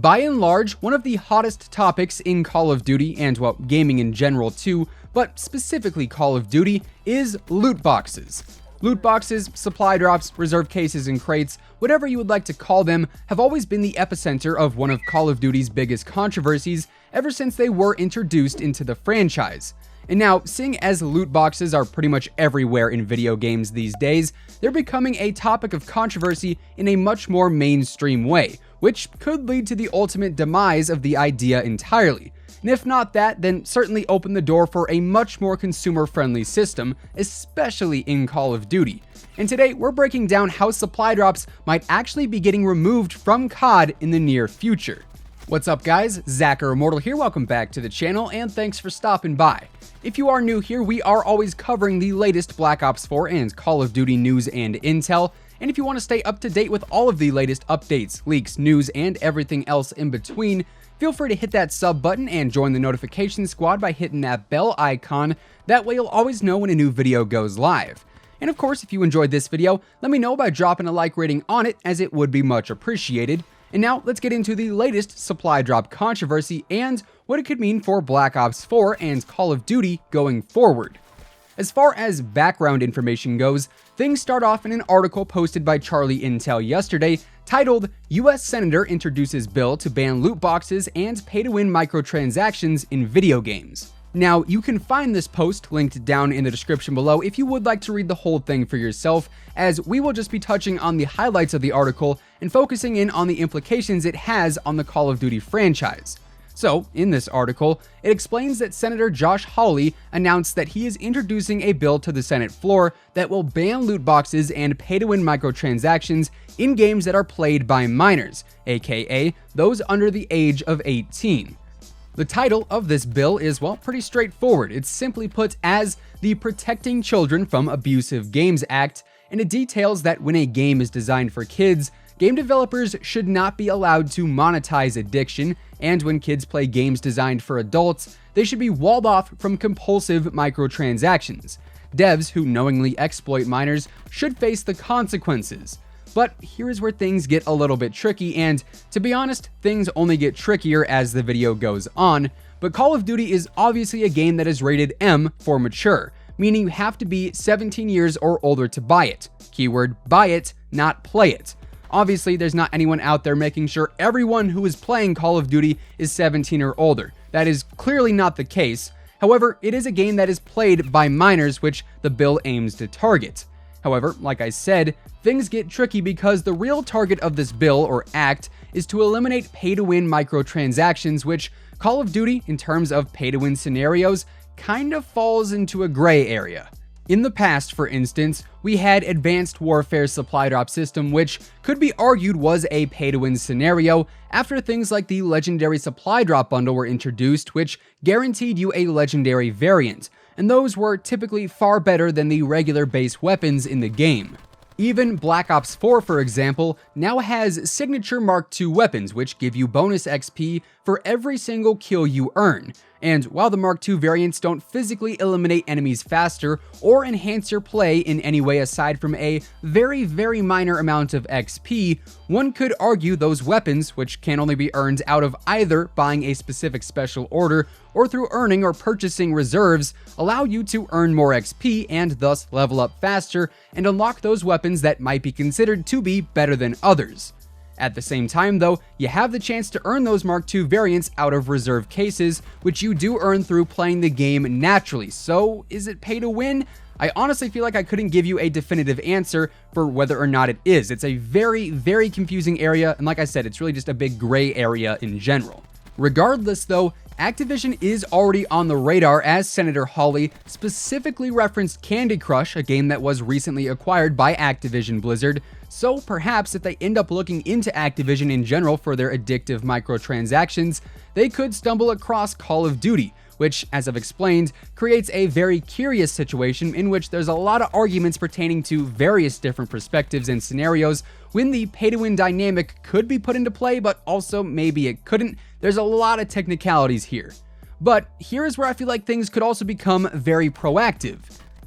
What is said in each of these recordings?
By and large, one of the hottest topics in Call of Duty, and well, gaming in general too, but specifically Call of Duty, is loot boxes. Loot boxes, supply drops, reserve cases and crates, whatever you would like to call them, have always been the epicenter of one of Call of Duty's biggest controversies ever since they were introduced into the franchise. And now, seeing as loot boxes are pretty much everywhere in video games these days, they're becoming a topic of controversy in a much more mainstream way, which could lead to the ultimate demise of the idea entirely. And if not that, then certainly open the door for a much more consumer-friendly system, especially in Call of Duty. And today, we're breaking down how supply drops might actually be getting removed from COD in the near future. What's up guys, Zach Immortal here, welcome back to the channel, and thanks for stopping by. If you are new here, we are always covering the latest Black Ops 4 and Call of Duty news and intel, and if you want to stay up to date with all of the latest updates, leaks, news, and everything else in between, feel free to hit that sub button and join the notification squad by hitting that bell icon. That way you'll always know when a new video goes live. And of course, if you enjoyed this video, let me know by dropping a like rating on it, as it would be much appreciated. And now let's get into the latest supply drop controversy and what it could mean for Black Ops 4 and Call of Duty going forward. As far as background information goes, things start off in an article posted by Charlie Intel yesterday titled "US Senator Introduces Bill to Ban Loot Boxes and Pay-to-Win Microtransactions in Video Games." Now, you can find this post linked down in the description below if you would like to read the whole thing for yourself, as we will just be touching on the highlights of the article and focusing in on the implications it has on the Call of Duty franchise. So, in this article, it explains that Senator Josh Hawley announced that he is introducing a bill to the Senate floor that will ban loot boxes and pay-to-win microtransactions in games that are played by minors, aka those under the age of 18. The title of this bill is, well, pretty straightforward. It's simply put as the Protecting Children from Abusive Games Act, and it details that when a game is designed for kids, game developers should not be allowed to monetize addiction, and when kids play games designed for adults, they should be walled off from compulsive microtransactions. Devs who knowingly exploit minors should face the consequences. But here's where things get a little bit tricky, and to be honest, things only get trickier as the video goes on. But Call of Duty is obviously a game that is rated M for mature, meaning you have to be 17 years or older to buy it. Keyword buy it, not play it. Obviously, there's not anyone out there making sure everyone who is playing Call of Duty is 17 or older. That is clearly not the case. However, it is a game that is played by minors, which the bill aims to target. However, like I said, things get tricky because the real target of this bill or act is to eliminate pay-to-win microtransactions, which Call of Duty, in terms of pay-to-win scenarios, kind of falls into a gray area. In the past, for instance, we had Advanced Warfare's supply drop system, which could be argued was a pay-to-win scenario after things like the Legendary Supply Drop Bundle were introduced, which guaranteed you a legendary variant, and those were typically far better than the regular base weapons in the game. Even Black Ops 4, for example, now has Signature Mark II weapons, which give you bonus XP for every single kill you earn. And while the Mark II variants don't physically eliminate enemies faster or enhance your play in any way aside from a very, very minor amount of XP, one could argue those weapons, which can only be earned out of either buying a specific special order or through earning or purchasing reserves, allow you to earn more XP and thus level up faster and unlock those weapons that might be considered to be better than others. At the same time though, you have the chance to earn those Mark II variants out of reserve cases, which you do earn through playing the game naturally. So is it pay to win? I honestly feel like I couldn't give you a definitive answer for whether or not it is. It's a very, very confusing area, and like I said, it's really just a big gray area in general. Regardless though, Activision is already on the radar, as Senator Hawley specifically referenced Candy Crush, a game that was recently acquired by Activision Blizzard. So perhaps if they end up looking into Activision in general for their addictive microtransactions, they could stumble across Call of Duty, which, as I've explained, creates a very curious situation in which there's a lot of arguments pertaining to various different perspectives and scenarios when the pay-to-win dynamic could be put into play, but also maybe it couldn't. There's a lot of technicalities here. But here is where I feel like things could also become very proactive.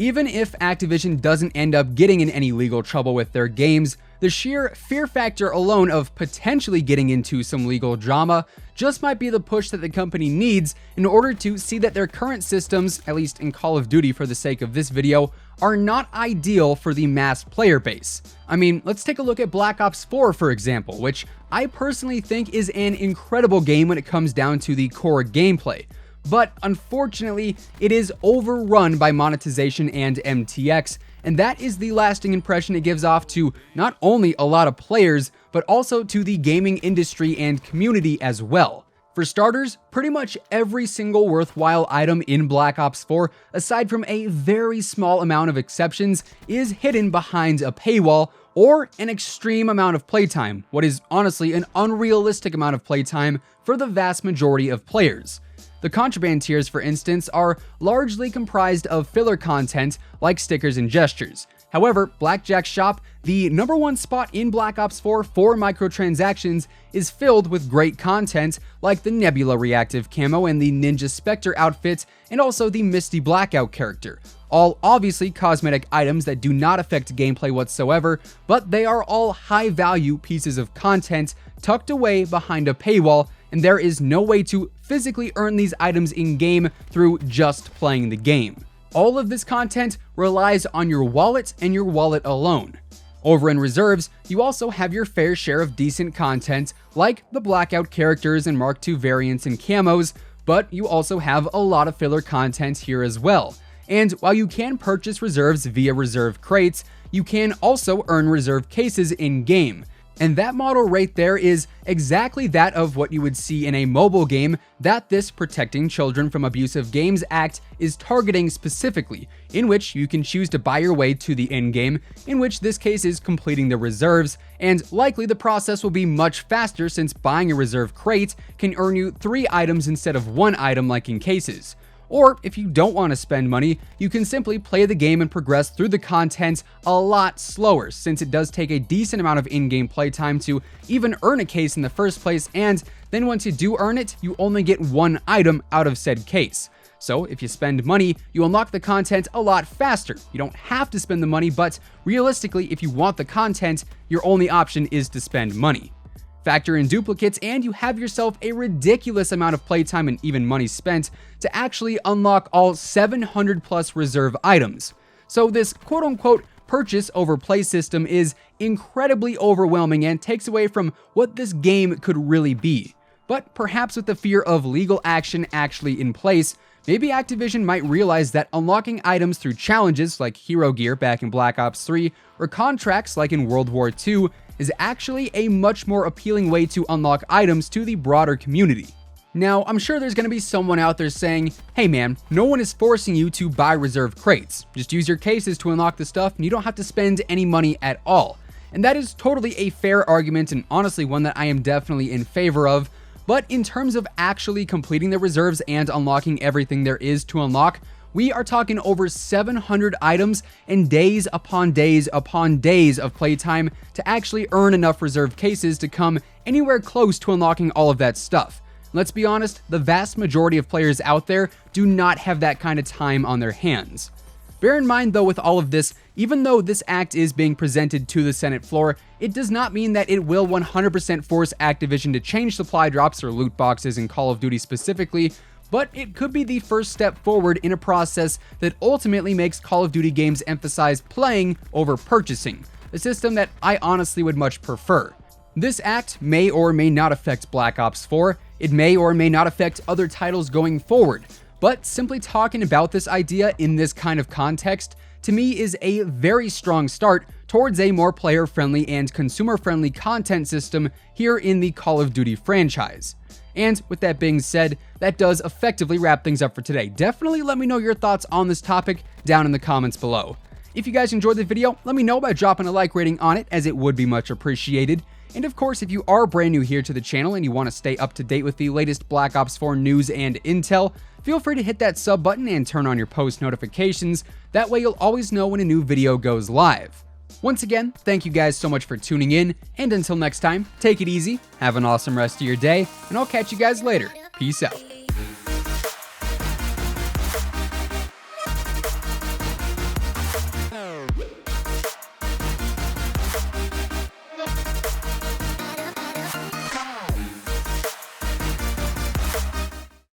Even if Activision doesn't end up getting in any legal trouble with their games, the sheer fear factor alone of potentially getting into some legal drama just might be the push that the company needs in order to see that their current systems, at least in Call of Duty for the sake of this video, are not ideal for the mass player base. I mean, let's take a look at Black Ops 4 for example, which I personally think is an incredible game when it comes down to the core gameplay. But unfortunately, it is overrun by monetization and MTX, and that is the lasting impression it gives off to not only a lot of players, but also to the gaming industry and community as well. For starters, pretty much every single worthwhile item in Black Ops 4, aside from a very small amount of exceptions, is hidden behind a paywall or an extreme amount of playtime, what is honestly an unrealistic amount of playtime for the vast majority of players. The contraband tiers, for instance, are largely comprised of filler content like stickers and gestures. However, Blackjack's shop, the #1 spot in Black Ops 4 for microtransactions, is filled with great content like the Nebula reactive camo and the Ninja Spectre outfit, and also the Misty Blackout character. All obviously cosmetic items that do not affect gameplay whatsoever, but they are all high-value pieces of content tucked away behind a paywall, and there is no way to physically earn these items in-game through just playing the game. All of this content relies on your wallet and your wallet alone. Over in Reserves, you also have your fair share of decent content like the Blackout characters and Mark II variants and camos, but you also have a lot of filler content here as well. And while you can purchase reserves via reserve crates, you can also earn reserve cases in-game. And that model right there is exactly that of what you would see in a mobile game that this Protecting Children from Abusive Games Act is targeting specifically, in which you can choose to buy your way to the end game, in which this case is completing the reserves, and likely the process will be much faster since buying a reserve crate can earn you 3 items instead of 1 item like in cases. Or if you don't want to spend money, you can simply play the game and progress through the content a lot slower, since it does take a decent amount of in-game playtime to even earn a case in the first place, and then once you do earn it, you only get 1 item out of said case. So if you spend money, you unlock the content a lot faster. You don't have to spend the money, but realistically, if you want the content, your only option is to spend money. Factor in duplicates and you have yourself a ridiculous amount of playtime and even money spent to actually unlock all 700 plus reserve items. So this quote-unquote purchase over play system is incredibly overwhelming and takes away from what this game could really be. But perhaps with the fear of legal action actually in place, maybe Activision might realize that unlocking items through challenges like Hero Gear back in Black Ops 3 or contracts like in World War II is actually a much more appealing way to unlock items to the broader community. Now, I'm sure there's going to be someone out there saying, hey man, no one is forcing you to buy reserve crates. Just use your cases to unlock the stuff and you don't have to spend any money at all. And that is totally a fair argument and honestly one that I am definitely in favor of. But in terms of actually completing the reserves and unlocking everything there is to unlock, we are talking over 700 items and days upon days upon days of playtime to actually earn enough reserve cases to come anywhere close to unlocking all of that stuff. Let's be honest, the vast majority of players out there do not have that kind of time on their hands. Bear in mind though with all of this, even though this act is being presented to the Senate floor, it does not mean that it will 100% force Activision to change supply drops or loot boxes in Call of Duty specifically, but it could be the first step forward in a process that ultimately makes Call of Duty games emphasize playing over purchasing, a system that I honestly would much prefer. This act may or may not affect Black Ops 4, it may or may not affect other titles going forward, but simply talking about this idea in this kind of context, to me is a very strong start towards a more player-friendly and consumer-friendly content system here in the Call of Duty franchise. And with that being said, that does effectively wrap things up for today. Definitely let me know your thoughts on this topic down in the comments below. If you guys enjoyed the video, let me know by dropping a like rating on it, as it would be much appreciated. And of course, if you are brand new here to the channel and you want to stay up to date with the latest Black Ops 4 news and intel, feel free to hit that sub button and turn on your post notifications. That way you'll always know when a new video goes live. Once again, thank you guys so much for tuning in, and until next time, take it easy, have an awesome rest of your day, and I'll catch you guys later. Peace out.